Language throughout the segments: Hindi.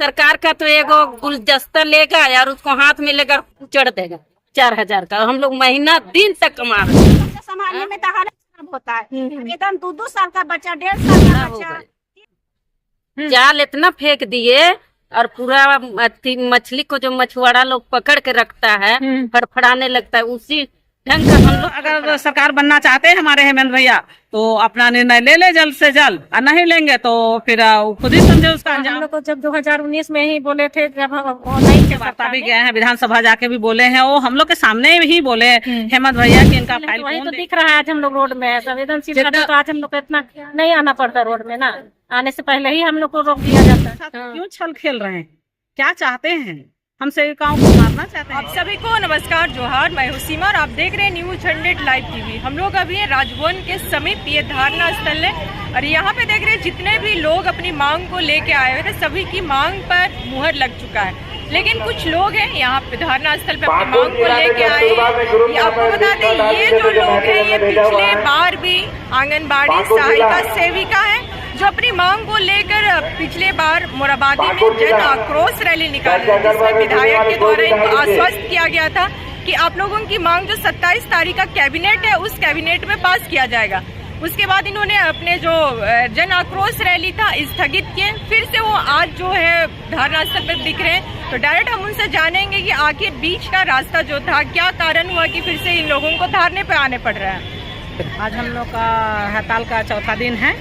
सरकार का तो एगो गुलदस्ता लेगा और उसको हाथ में लेकर चढ़ देगा 4000 का। हम लोग महीना दिन तक कमा रहे हैं। संभालने में तो होता है एकदम 2-2 साल का बच्चा 1.5 साल का बच्चा जाल इतना फेंक दिए और पूरा मछली को जो मछुआरा लोग पकड़ के रखता है फड़फड़ाने लगता है, उसी ढंग का हम लोग। अगर सरकार बनना चाहते हैं हमारे हेमंत भैया तो अपना निर्णय ले जल्द से जल्द, और नहीं लेंगे तो फिर खुद ही समझे उसका अंजाम। हम लोग को जब 2019 में ही बोले थे, जब ऑनलाइन के वार्ता भी गए हैं, विधानसभा जाके भी बोले हैं, वो हम लोग के सामने ही बोले हेमंत भैया की इनका फाइल वही तो दिख रहा है। आज हम लोग रोड में है, संवेदनशील तो आज हम लोग को इतना नहीं आना पड़ता रोड में ना, आने से पहले ही हम लोग को रोक दिया जाता है। क्यों छल खेल रहे हैं, क्या चाहते हैं, हम सेविकाओं को मारना चाहते हैं। आप सभी को नमस्कार, जोहार। मैं हूं सीमा और आप देख रहे हैं न्यूज 100 लाइव टीवी। हम लोग अभी हैं राजभवन के समीप, ये धारणा स्थल है और यहाँ पे देख रहे हैं जितने भी लोग अपनी मांग को लेके आए हुए थे सभी की मांग पर मुहर लग चुका है। लेकिन कुछ लोग हैं यहाँ पे धरना स्थल पे अपनी मांग को लेके आए हैं। आपको बता दें ये जो लोग हैं ये पिछले बार भी आंगनबाड़ी सहायिका सेविका है जो अपनी मांग को लेकर पिछले बार मोराबादी में जन आक्रोश रैली निकाली, जिसमें विधायक के द्वारा इनको आश्वस्त किया गया था कि आप लोगों की मांग जो 27 तारीख का कैबिनेट है उस कैबिनेट में पास किया जाएगा। उसके बाद इन्होंने अपने जो जन आक्रोश रैली था स्थगित किए, फिर से वो आज जो है धरना स्थल पर दिख रहे हैं। तो डायरेक्ट हम उनसे जानेंगे कि आखिर बीच का रास्ता जो था क्या कारण हुआ कि फिर से इन लोगों को धरने पे आने पड़ रहा है। आज हम लोग का हड़ताल का चौथा दिन है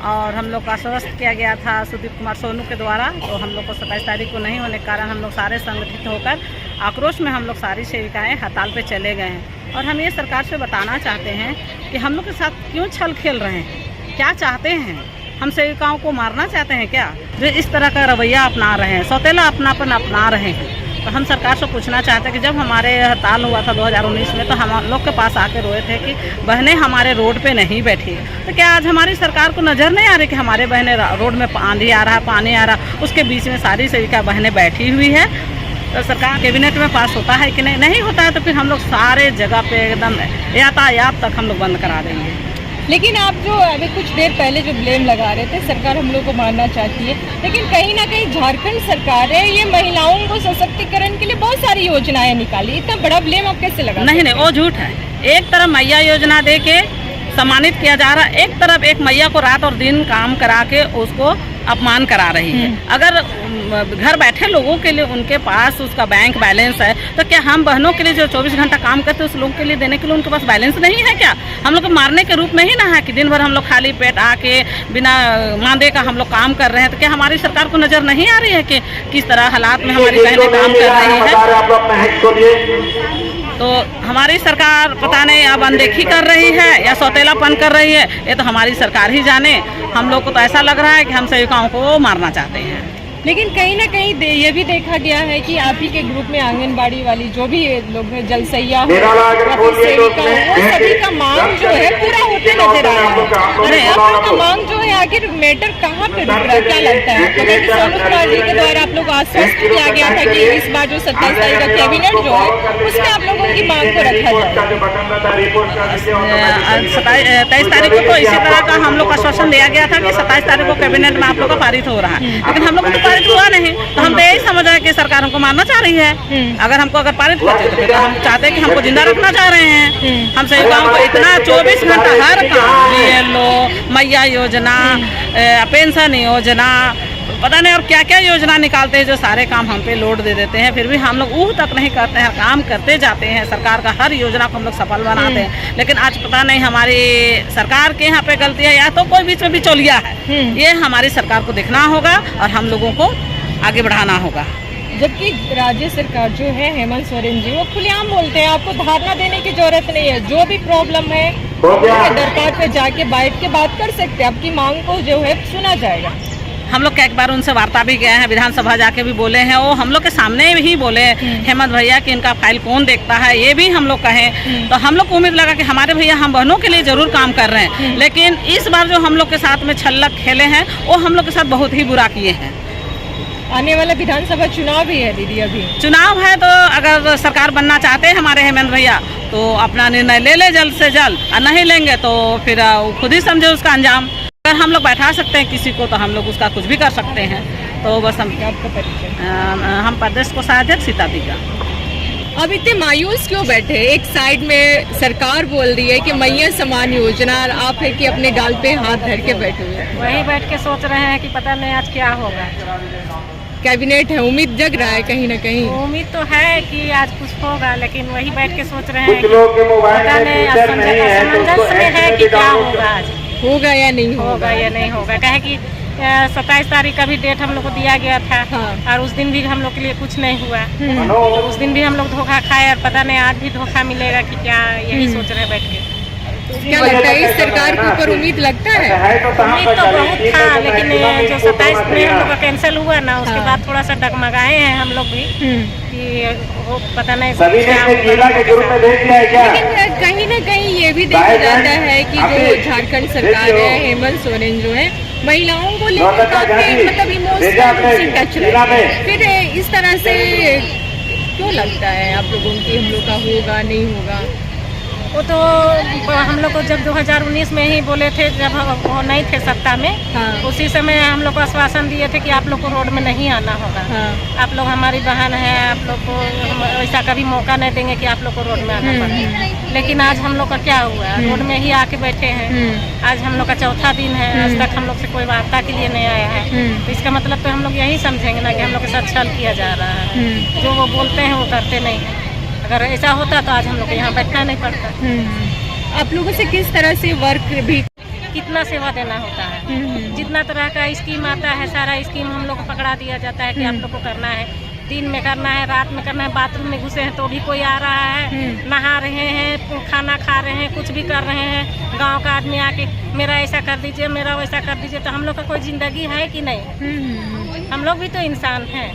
और हम लोग का आश्वस्त किया गया था सुदीप कुमार सोनू के द्वारा। तो हम लोग को 27 तारीख को नहीं होने के कारण हम लोग सारे संगठित होकर आक्रोश में हम लोग सारी सेविकाएं हड़ताल पे चले गए हैं। और हम ये सरकार से बताना चाहते हैं कि हम लोग के साथ क्यों छल खेल रहे हैं, क्या चाहते हैं, हम सेविकाओं को मारना चाहते हैं क्या, जो इस तरह का रवैया अपना रहे हैं, सौतेला अपनापन अपना रहे हैं। तो हम सरकार से पूछना चाहते हैं कि जब हमारे हड़ताल हुआ था 2019 में तो हम लोग के पास आके रोए थे कि बहनें हमारे रोड पे नहीं बैठी, तो क्या आज हमारी सरकार को नज़र नहीं आ रही कि हमारे बहनें रोड में आंधी आ रहा, पानी आ रहा, उसके बीच में सारी सेविका बहनें बैठी हुई है। तो सरकार कैबिनेट में पास होता है कि नहीं होता है तो फिर हम लोग सारे जगह पे एकदम यातायात तक हम लोग बंद करा देंगे। लेकिन आप जो अभी कुछ देर पहले जो ब्लेम लगा रहे थे सरकार हम लोग को मारना चाहती है, लेकिन कहीं ना कहीं झारखंड सरकार है ये महिलाओं को सशक्तिकरण के लिए बहुत सारी योजनाएं निकाली, इतना बड़ा ब्लेम आप कैसे लगा? नहीं वो झूठ है। एक तरफ मैया योजना दे के सम्मानित किया जा रहा है, एक तरफ एक मैया को रात और दिन काम करा के उसको अपमान करा रही है। अगर घर बैठे लोगों के लिए उनके पास उसका बैंक बैलेंस है तो क्या हम बहनों के लिए जो 24 घंटा काम करते हैं उस लोगों के लिए देने के लिए उनके पास बैलेंस नहीं है क्या? हम लोग को मारने के रूप में ही ना है कि दिन भर हम लोग खाली पेट आके बिना मांदे का हम लोग काम कर रहे हैं। तो क्या हमारी सरकार को नजर नहीं आ रही है कि किस तरह हालात में हमारी बहनें काम कर रही है? तो हमारी सरकार पता नहीं अब अनदेखी कर रही है या सौतेलापन कर रही है, ये तो हमारी सरकार ही जाने। हम लोग को तो ऐसा लग रहा है कि हम सेविकाओं को मारना चाहते हैं। लेकिन कहीं ना कहीं ये भी देखा गया है कि आप ही के ग्रुप में आंगनबाड़ी वाली जो भी लोग हैं, जलसैया हो या फिर सेविका हो, वो सभी का मांग जो है पूरा होते नजर आ रहा है। अरे आप लोग का मांग जो है आखिर मैटर कहाँ पे रुक रहा है, क्या लगता है? क्योंकि सोनू कुमार जी के द्वारा आप लोग को आश्वस्त किया गया था कि इस बार जो 27 तारीख का कैबिनेट जो है उसमें आप लोगों की मांग को रखा जाए। 23 तारीख को तो इसी तरह का हम लोग का आश्वासन दिया गया था कि 27 तारीख को कैबिनेट में आप लोग का पारित हो रहा है, लेकिन हम लोग को तो पारित हुआ नहीं। तो हम तो यही समझ रहे हैं कि सरकार हमको मारना चाह रही है। अगर हमको पारित होते तो फिर हम चाहते हैं कि हमको जिंदा रखना चाह रहे हैं। हम सेविकाओं को इतना 24 घंटा हर काम, BLO, मैया योजना, पेंशन योजना, पता नहीं और क्या क्या योजना निकालते हैं जो सारे काम हम पे लोड दे देते हैं, फिर भी हम लोग ऊह तक नहीं करते हैं, काम करते जाते हैं। सरकार का हर योजना को हम लोग सफल बनाते हैं, लेकिन आज पता नहीं हमारी सरकार के यहाँ पे गलती है या तो कोई बीच में बिचौलिया है। ये हमारी सरकार को देखना होगा और हम लोगों को आगे बढ़ाना होगा। जबकि राज्य सरकार जो है हेमंत सोरेन जी वो खुलेआम बोलते हैं आपको धारणा देने की जरूरत नहीं है, जो भी प्रॉब्लम है दरबार पे जाके बैठ के बात कर सकते हैं, आपकी मांग को जो है सुना जाएगा। हम लोग एक बार उनसे वार्ता भी गए हैं, विधानसभा जाके भी बोले हैं, वो हम लोग के सामने ही बोले हेमंत भैया कि इनका फाइल कौन देखता है, ये भी हम लोग कहें। तो हम लोग को उम्मीद लगा कि हमारे भैया हम बहनों के लिए जरूर काम कर रहे हैं, लेकिन इस बार जो हम लोग के साथ में छल्लक खेले हैं वो हम लोग के साथ बहुत ही बुरा किए हैं। आने वाला विधानसभा चुनाव भी है दीदी, अभी चुनाव है तो अगर सरकार बनना चाहते हैं हमारे हेमंत भैया तो अपना निर्णय ले जल्द से जल्द, और नहीं लेंगे तो फिर खुद ही समझे उसका अंजाम। अगर हम लोग बैठा सकते हैं किसी को तो हम लोग उसका कुछ भी कर सकते हैं। तो बस हम प्रदेश कोषाध्यक्ष सीता दीगा। अब इतने मायूस क्यों बैठे? एक साइड में सरकार बोल रही है कि मैया समान योजना, और आप है कि अपने गाल पे हाथ धर के बैठे हुए हैं। वही बैठ के सोच रहे हैं कि पता नहीं आज क्या होगा। कैबिनेट है, उम्मीद जग रहा है कहीं ना कहीं। उम्मीद तो है कि आज कुछ होगा, लेकिन वही बैठ के सोच रहे हैं कि पता नहीं असमंजस में है कि क्या होगा, आज होगा या नहीं होगा या नहीं होगा। कहे कि 27 तारीख का भी डेट हम लोग को दिया गया था। हाँ। और उस दिन भी हम लोग के लिए कुछ नहीं हुआ। तो उस दिन भी हम लोग धोखा खाए, और पता नहीं आज भी धोखा मिलेगा कि क्या, यही सोच रहे हैं बैठ के। क्या लगता है, इस सरकार के ऊपर उम्मीद लगता है? उम्मीद तो बहुत था, लेकिन जो 27 में हम लोग का कैंसिल हुआ ना, उसके बाद थोड़ा सा डगमगाए हैं हम लोग भी कि वो पता नहीं क्या होगा। लेकिन कहीं ना कहीं ये भी देखा जाता है कि जो झारखंड सरकार है, हेमंत सोरेन जो है, महिलाओं को लेकर काफी मतलब इमोशनल टच रहता है। फिर इस तरह से क्यों लगता है आप लोगों की हम लोग का होगा नहीं होगा? वो तो हम लोग को जब 2019 में ही बोले थे, जब वो नहीं थे सत्ता में, हाँ। उसी समय हम लोग को आश्वासन दिए थे कि आप लोग को रोड में नहीं आना होगा। हाँ। आप लोग हमारी बहन है, आप लोग को ऐसा कभी मौका नहीं देंगे कि आप लोग को रोड में आना पड़े। लेकिन आज हम लोग का क्या हुआ, रोड में ही आके बैठे हैं। आज हम लोग का चौथा दिन है, आज तक हम लोग से कोई वार्ता के लिए नहीं आया है। तो इसका मतलब तो हम लोग यही समझेंगे ना कि हम लोग के साथ छल किया जा रहा है। जो वो बोलते हैं वो करते नहीं है। अगर ऐसा होता तो आज हम लोग यहाँ बैठना नहीं पड़ता। आप लोगों से किस तरह से वर्क भी कितना सेवा देना होता है, जितना तरह का स्कीम आता है, सारा स्कीम हम लोग को पकड़ा दिया जाता है कि आप लोग को करना है, दिन में करना है, रात में करना है। बाथरूम में घुसे हैं तो भी कोई आ रहा है, नहा रहे हैं, खाना खा रहे हैं, कुछ भी कर रहे हैं। गांव का आदमी आके मेरा ऐसा कर दीजिए, मेरा वैसा कर दीजिए। तो हम लोग का कोई जिंदगी है कि नहीं? हम लोग भी तो इंसान हैं।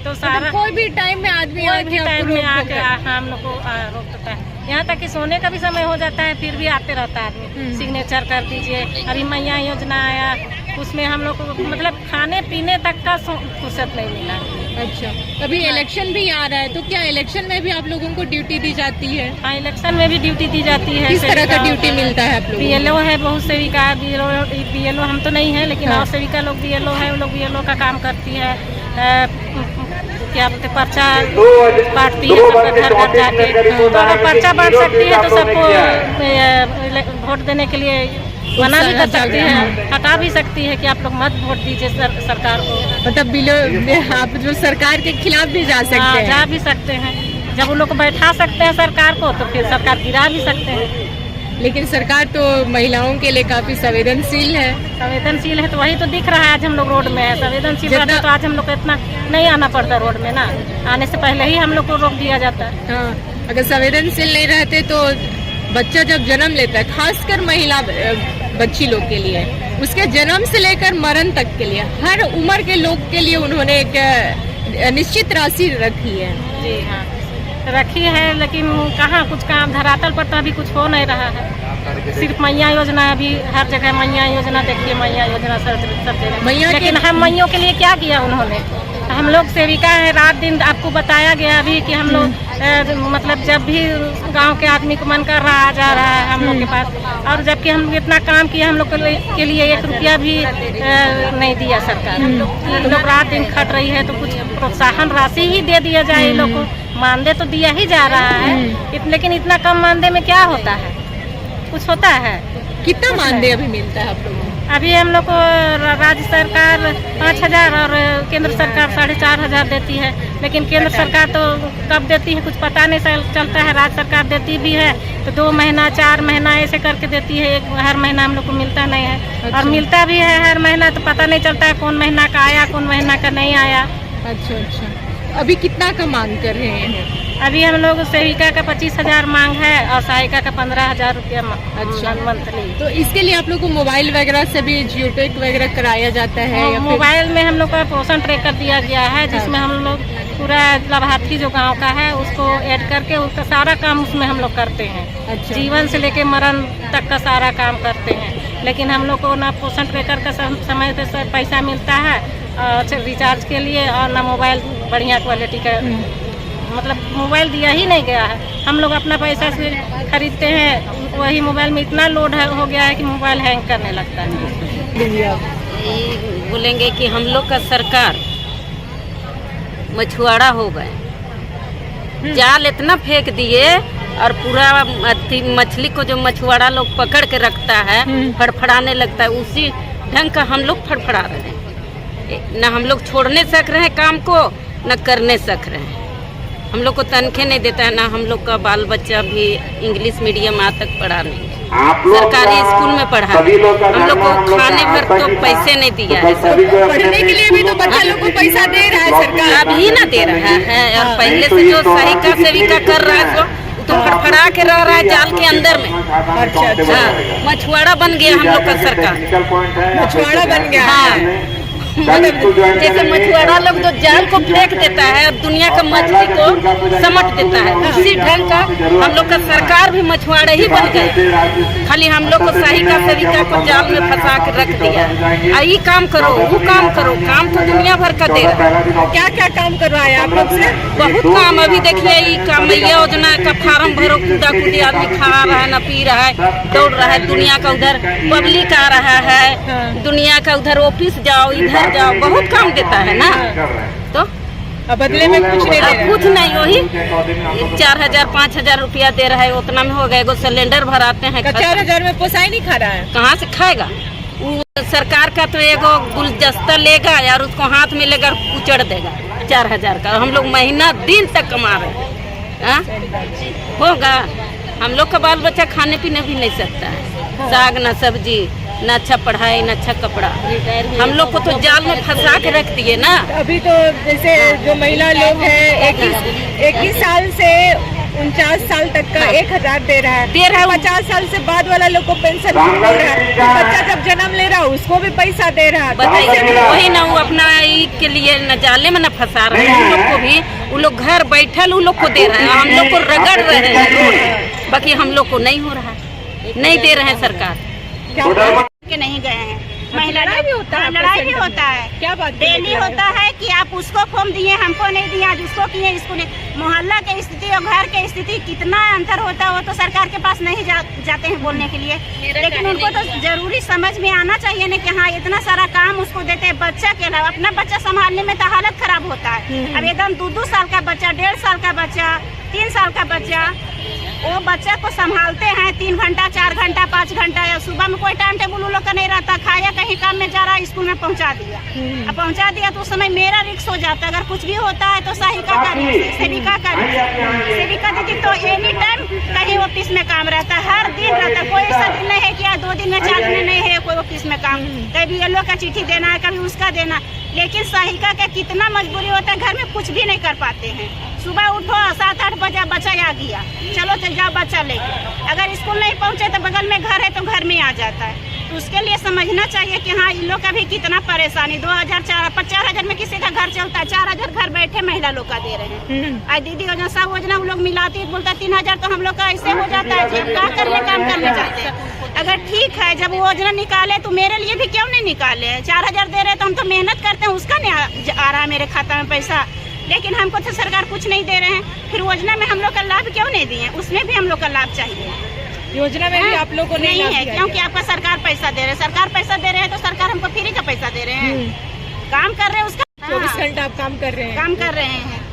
तो सारा कोई भी टाइम में आदमी आके हम लोग को रोक देता है। यहाँ तक कि सोने का भी समय हो जाता है, फिर भी आते रहता है आदमी, सिग्नेचर कर दीजिए। अभी मैया योजना आया, उसमें हम लोग को मतलब खाने पीने तक का फुर्सत नहीं मिला। अच्छा, अभी इलेक्शन भी आ रहा है, तो क्या इलेक्शन में भी आप लोगों को ड्यूटी दी जाती है? हाँ, इलेक्शन में भी ड्यूटी दी जाती है। किस तरह का ड्यूटी मिलता है आप लोगों को? BLO है, बहुत सेविका BLO हम तो नहीं है, लेकिन और सेविका लोग BLO है, वो लोग BLO का काम करती है। क्या बोलते, पर्चा बांटती है सबका घर घर जाके। तो अगर पर्चा बांट सकती है तो सबको वोट देने के लिए मना भी कर सकती है, हटा भी सकती है कि आप लोग मत वोट दीजिए सरकार को। मतलब आप जो सरकार के खिलाफ भी जा सकते हैं? जा भी सकते हैं। जब उन लोग को बैठा सकते हैं सरकार को, तो फिर सरकार गिरा भी सकते हैं। लेकिन सरकार तो महिलाओं के लिए काफी संवेदनशील है। संवेदनशील है तो वही तो दिख रहा है, आज हम लोग रोड में है। संवेदनशील रहता तो आज हम लोग को इतना नहीं आना पड़ता रोड में ना, आने से पहले ही हम लोग को रोक दिया जाता। हाँ, अगर संवेदनशील नहीं रहते तो बच्चा जब जन्म लेता है, खासकर महिला बच्ची लोग के लिए, उसके जन्म से लेकर मरण तक के लिए, हर उम्र के लोग के लिए उन्होंने एक निश्चित राशि रखी है। जी हाँ, रखी है, लेकिन कहाँ कुछ काम धरातल पर तो अभी कुछ हो नहीं रहा है। सिर्फ मैया योजना, अभी हर जगह मैया योजना, देखिए मैया योजना सब जगह। लेकिन हम मैयों के लिए क्या किया उन्होंने? हम लोग सेविका हैं, रात दिन आपको बताया गया अभी कि हम लोग मतलब जब भी गांव के आदमी को मन कर रहा आ जा रहा है हम लोग के पास। और जबकि हम इतना काम किया, हम लोग के लिए 1 रुपया भी नहीं दिया सरकार। लोग रात दिन खट रही है, तो कुछ प्रोत्साहन राशि ही दे दिया जाए। लोग को मानदेय तो दिया ही जा रहा है, लेकिन इतना कम मानदेय में क्या होता है? कुछ होता है? कितना मानदेय अभी मिलता है आप लोगों को? अभी हम लोग को राज्य सरकार 5,000 और केंद्र सरकार 4,500 देती है। लेकिन केंद्र सरकार तो कब देती है कुछ पता नहीं चलता है। राज्य सरकार देती भी है तो 2 महीना 4 महीना ऐसे करके देती है, हर महीना हम लोग को मिलता नहीं है। अच्छा। और मिलता भी है हर महीना तो पता नहीं चलता है कौन महीना का आया, कौन महीना का नहीं आया। अच्छा, अभी कितना का मांग कर रहे हैं? अभी हम लोग सेविका का 25,000 मांग है और सहायिका का 15,000 रुपया मंथली। तो इसके लिए आप लोग को मोबाइल वगैरह से भी जियोटेक वगैरह कराया जाता है? मोबाइल में हम लोग का पोषण ट्रैकर दिया गया है, जिसमें हम लोग पूरा लाभार्थी जो गांव का है उसको ऐड करके उसका सारा काम उसमें हम लोग करते हैं। अच्छा। जीवन से लेके मरण तक का सारा काम करते हैं। लेकिन हम लोग को ना पोषण ट्रैकर का समय पे पैसा मिलता है रिचार्ज के लिए, और ना मोबाइल बढ़िया क्वालिटी का, मतलब मोबाइल दिया ही नहीं गया है। हम लोग अपना पैसा से खरीदते हैं, वही मोबाइल में इतना लोड हो गया है कि मोबाइल हैंग करने लगता है। ये बोलेंगे कि हम लोग का सरकार मछुआरा हो गए, जाल इतना फेंक दिए और पूरा मछली को जो मछुआरा लोग पकड़ के रखता है फड़फड़ाने लगता है, उसी ढंग का हम लोग फड़फड़ा रहे हैं। न हम लोग छोड़ने सक रहे हैं काम को, न करने सक रहे हैं। हम लोग को तनख्वाह नहीं देता है, ना हम लोग का बाल बच्चा भी इंग्लिश मीडियम आज तक पढ़ा नहीं, सरकारी स्कूल में पढ़ा। हम लोग को खाने भर तो पैसे नहीं दिया है। पढ़ने के लिए भी तो बच्चा लोग को पैसा दे रहा है सरकार, अभी ना दे रहा है। और पहले से जो सहायिका सेविका कर रहा है तो फड़फड़ा के रह रहा है जाल के अंदर में। अच्छा, मछुआरा बन गया हम लोग का सरकार, मछुआरा बन गया। हाँ, जैसे मछुआरा लोग जो जाल को फेंक देता है और दुनिया का मछली को समट देता है, उसी ढंग का हम लोग का सरकार भी मछुआरा ही बन गए। खाली हम लोग को सहायिका सेविका को जाल में फंसा के रख दिया। ये काम करो, वो काम करो, काम तो दुनिया भर का दे रहा है। क्या क्या काम करवाया आप लोग से? बहुत काम। अभी देखिए ये मैया योजना का फार्म भरो, कूदा कूदी आदमी खा रहा है, न पी रहा है, दौड़ रहा है। दुनिया का उधर पब्लिक आ रहा है, दुनिया का उधर ऑफिस जाओ, इधर जाओ, बहुत काम देता है ना। तो अब बदले में कुछ नहीं दे रहा। कुछ नहीं, वही 4,000 5,000 रुपया दे रहा है, उतना में हो गया। एगो सिलेंडर भराते हैं, 4,000 में पोसाई नहीं खा रहा है। कहाँ से खाएगा? वो सरकार का तो एगो गुलदस्ता लेगा यार, उसको हाथ में लेकर उचड़ देगा 4,000 का। हम लोग महीना दिन तक कमा रहे हैं, होगा? हम लोग का बाल बच्चा खाने पीने भी नहीं सकता है, साग न सब्जी, न अच्छा पढ़ाई, न अच्छा कपड़ा। हम लोग को तो जाल में फंसा के रख दिए ना। अभी तो जैसे जो महिला लोग हैं 21 साल से 49 साल तक का 1,000 दे रहा है। 50 साल से बाद वाला लोग को पेंशन मिल रहा है। बच्चा जब जन्म ले रहा है उसको भी पैसा दे रहा है। बताइए, वही ना, वो अपना के लिए न जाले में न फंसा रहे हैं। हम लोग को भी वो लोग घर बैठल उन लोग को दे रहे हैं, हम लोग को रगड़ रहे हैं। बाकी हम लोग को नहीं हो रहा है, नहीं दे रहे हैं सरकार। के नहीं गए हैं। महिला लड़ाई भी होता है, लड़ाई भी होता है। क्या बात? डेली होता है कि आप उसको फॉर्म दिए, हमको नहीं दिया, आज उसको किए, इसको नहीं। मोहल्ला की स्थिति और घर की स्थिति कितना अंतर होता है, वो तो सरकार के पास नहीं जाते हैं बोलने के लिए। लेकिन उनको तो जरूरी समझ में आना चाहिए ना कि हाँ इतना सारा काम उसको देते हैं। बच्चा के अलावा अपना बच्चा संभालने में तो हालत खराब होता है। अब एकदम 2-2 साल का बच्चा, 1.5 साल का बच्चा, 3 साल का बच्चा, वो बच्चे को संभालते हैं 3 घंटा 4 घंटा 5 घंटा। या सुबह में कोई टाइम टेबल उन लोग का नहीं रहता, खाया कहीं काम में जा रहा, स्कूल में पहुंचा दिया। अब पहुंचा दिया तो उस समय मेरा रिक्स हो जाता है। अगर कुछ भी होता है तो सहायिका का रिक्स, सेविका का रिक्स। सेविका दीदी तो एनी टाइम कहीं ऑफिस में काम रहता है, हर दिन रहता है। कोई ऐसा दिन नहीं है कि आज 2 दिन में 4 दिन में नहीं है कोई ऑफिस में काम। कभी ये लोग का चिट्ठी देना है, कभी उसका देना। लेकिन सहायिका का कितना मजबूरी होता है, घर में कुछ भी नहीं कर पाते हैं। सुबह उठो 7-8 बजे बच्चा आ गया, चलो चल जाओ बच्चा लेके। अगर स्कूल नहीं पहुंचे तो बगल में घर है तो घर में आ जाता है। तो उसके लिए समझना चाहिए कि हाँ इन लोग का भी कितना परेशानी। 4,000 में किसी का घर चलता है, 4,000 घर बैठे महिला लोग का दे रहे हैं। आज दीदी योजना सब योजना वो लोग मिलाती है, बोलता 3,000 तो हम लोग का ऐसे हो जाता है। जब क्या करने काम करने जाते हैं। अगर ठीक है जब वो योजना निकाले तो मेरे लिए भी क्यों नहीं निकाले? 4,000 दे रहे तो हम तो मेहनत करते हैं, उसका नहीं आ रहा है मेरे खाता में पैसा। लेकिन हमको तो सरकार कुछ नहीं दे रहे हैं। फिर योजना में हम लोग का लाभ क्यों नहीं दिए? उसमें भी हम लोग का लाभ चाहिए। योजना में भी आप लोग को नहीं है क्योंकि आपका सरकार पैसा दे रहे हैं। सरकार पैसा दे रहे हैं तो सरकार हमको फ्री का पैसा दे रहे हैं। काम कर रहे हैं उसका 24 घंटा आप काम कर रहे हैं। काम कर रहे हैं।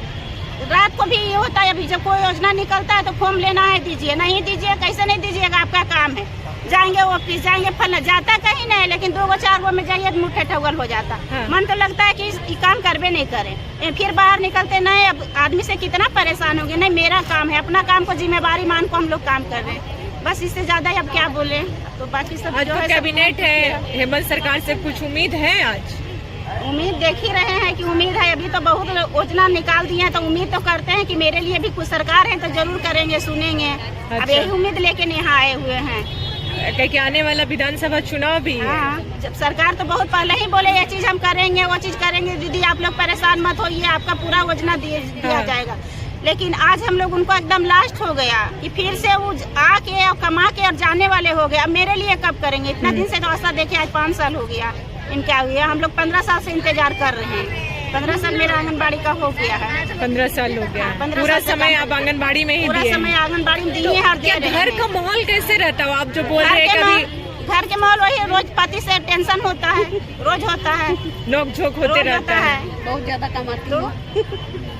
रात को भी ये होता है, अभी जब कोई योजना निकलता है तो फॉर्म लेना है, दीजिए, नहीं दीजिए, कैसे नहीं दीजिएगा, आपका काम है। जाएंगे ऑफिस, जाएंगे फल, जाता कहीं नहीं, लेकिन 2-4 गो में जाइए मुठ्ठे ठगल हो जाता। मन तो लगता है कि इस काम करबे नहीं करें, फिर बाहर निकलते नहीं। अब आदमी से कितना परेशान हो गया। नहीं मेरा काम है, अपना काम को जिम्मेवारी मान को हम लोग काम कर रहे हैं। बस इससे ज्यादा अब क्या बोले। तो बाकी सब आज जो है कैबिनेट है, हेमंत सरकार से कुछ उम्मीद है? आज उम्मीद देख ही रहे हैं कि उम्मीद है। अभी तो बहुत योजना निकाल दिए हैं तो उम्मीद तो करते हैं कि मेरे लिए भी कुछ सरकार है तो जरूर करेंगे, सुनेंगे। अब यही उम्मीद लेके यहाँ आए हुए हैं कि आने वाला विधानसभा चुनाव भी है। हाँ, जब सरकार तो बहुत पहले ही बोले ये चीज हम करेंगे, वो चीज करेंगे। दीदी आप लोग परेशान मत होइए, आपका पूरा योजना दिया जाएगा। लेकिन आज हम लोग उनको एकदम लास्ट हो गया कि फिर से वो आके और कमा के और जाने वाले हो गए। अब मेरे लिए कब करेंगे? इतना दिन से तो आशा देखे, आज 5 साल हो गया इनका हुआ। हम लोग 15 साल से इंतजार कर रहे हैं। 15 साल मेरा आंगनबाड़ी का हो गया है। 15 साल हो गया। पूरा समय आप आंगनबाड़ी में ही पूरा समय आंगनबाड़ी में दिए। घर का माहौल कैसे रहता है? आप जो बोल रहे हैं कभी घर के माहौल वही रोज पति से टेंशन होता है, रोज होता है, नोक झोंक होते रोज रहता है। बहुत ज्यादा कमाती हूँ।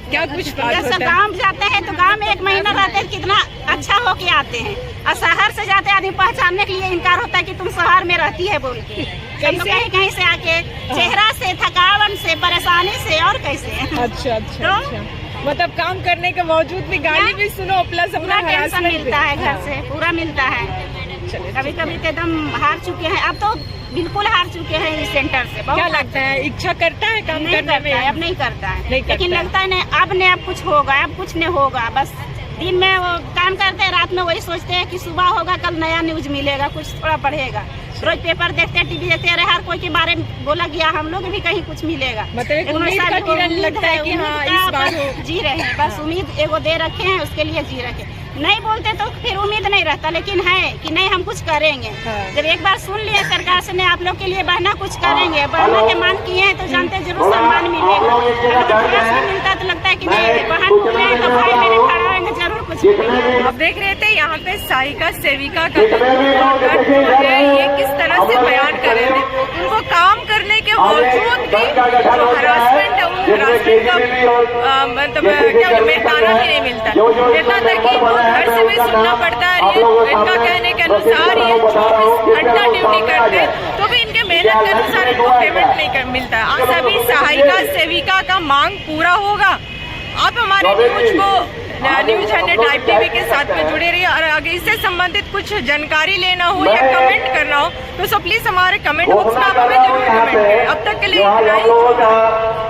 क्या कुछ बात जैसे होता है? गाँव जाते हैं तो गाँव में 1 महीना रहते हैं कितना अच्छा हो के आते हैं, और शहर से जाते आदमी पहचानने के लिए इनकार होता है कि तुम शहर में रहती है बोल के। हम लोग कहीं कहीं से आके चेहरा से, थकावट से, परेशानी से और कैसे। अच्छा अच्छा अच्छा, मतलब काम करने के बावजूद भी गाली भी सुनो, प्लस अपना पूरा टेंशन harassment मिलता है भी। घर से, पूरा मिलता है। कभी कभी तो एकदम हार चुके हैं, अब तो बिल्कुल हार चुके हैं इस सेंटर से। क्या लगता है, इच्छा करता है काम नहीं करने करता है, अब में? नहीं करता है, नहीं करता लेकिन है। लगता है नहीं, अब कुछ होगा, अब कुछ नहीं होगा। बस दिन में वो काम करते हैं, रात में वही सोचते हैं कि सुबह होगा, कल नया न्यूज मिलेगा, कुछ थोड़ा बढ़ेगा। रोज पेपर देखते हैं, टीवी देखते हैं, हर कोई के बारे में बोला गया, हम लोग भी कहीं कुछ मिलेगा। मतलब एक लेकिन उम्मीद वैसा का भी किरण उम्मीद लगता है कि उम्मीद हाँ, का इस बार बस हो। जी रहे हैं, बस उम्मीद एगो दे रखे हैं, उसके लिए जी रखे। नहीं बोलते तो फिर उम्मीद नहीं रहता, लेकिन है कि नहीं हम कुछ करेंगे। हाँ। जब एक बार सुन लिए सरकार से नहीं आप लोग के लिए बहना कुछ करेंगे, बहना के मांग किए हैं तो जानते हैं जरूर सम्मान मिलेगा। अगर विकास नहीं मिलता तो लगता है कि नहीं बहन बोले हैं तो भाई मेरे खड़ा रहेंगे, जरूर कुछ मिलेगा। आप देख रहे थे यहाँ पे सहायिका सेविका का जो है ये किस तरह से बयान कर रहे थे। उनको काम करने के बावजूद भी जो हरासमेंट है, उन हरासमेंट का मतलब क्या मेहताना भी नहीं मिलता। इतना तक कि इनको घर से भी सुनना पड़ता है। ये इनका कहने के अनुसार ये 24 घंटा ड्यूटी करते हैं तो भी इनके मेहनत के अनुसार इनको पेमेंट नहीं मिलता। आज सभी सहायिका सेविका का मांग पूरा होगा। आप हमारे न्यूज को न्यूज 100 लाइव टीवी के साथ में जुड़े रहिए, और अगर इससे संबंधित कुछ जानकारी लेना हो या कमेंट करना हो तो प्लीज हमारे कमेंट बॉक्स में आप हमें जरूर कमेंट करें। अब तक के लिए इतना ही।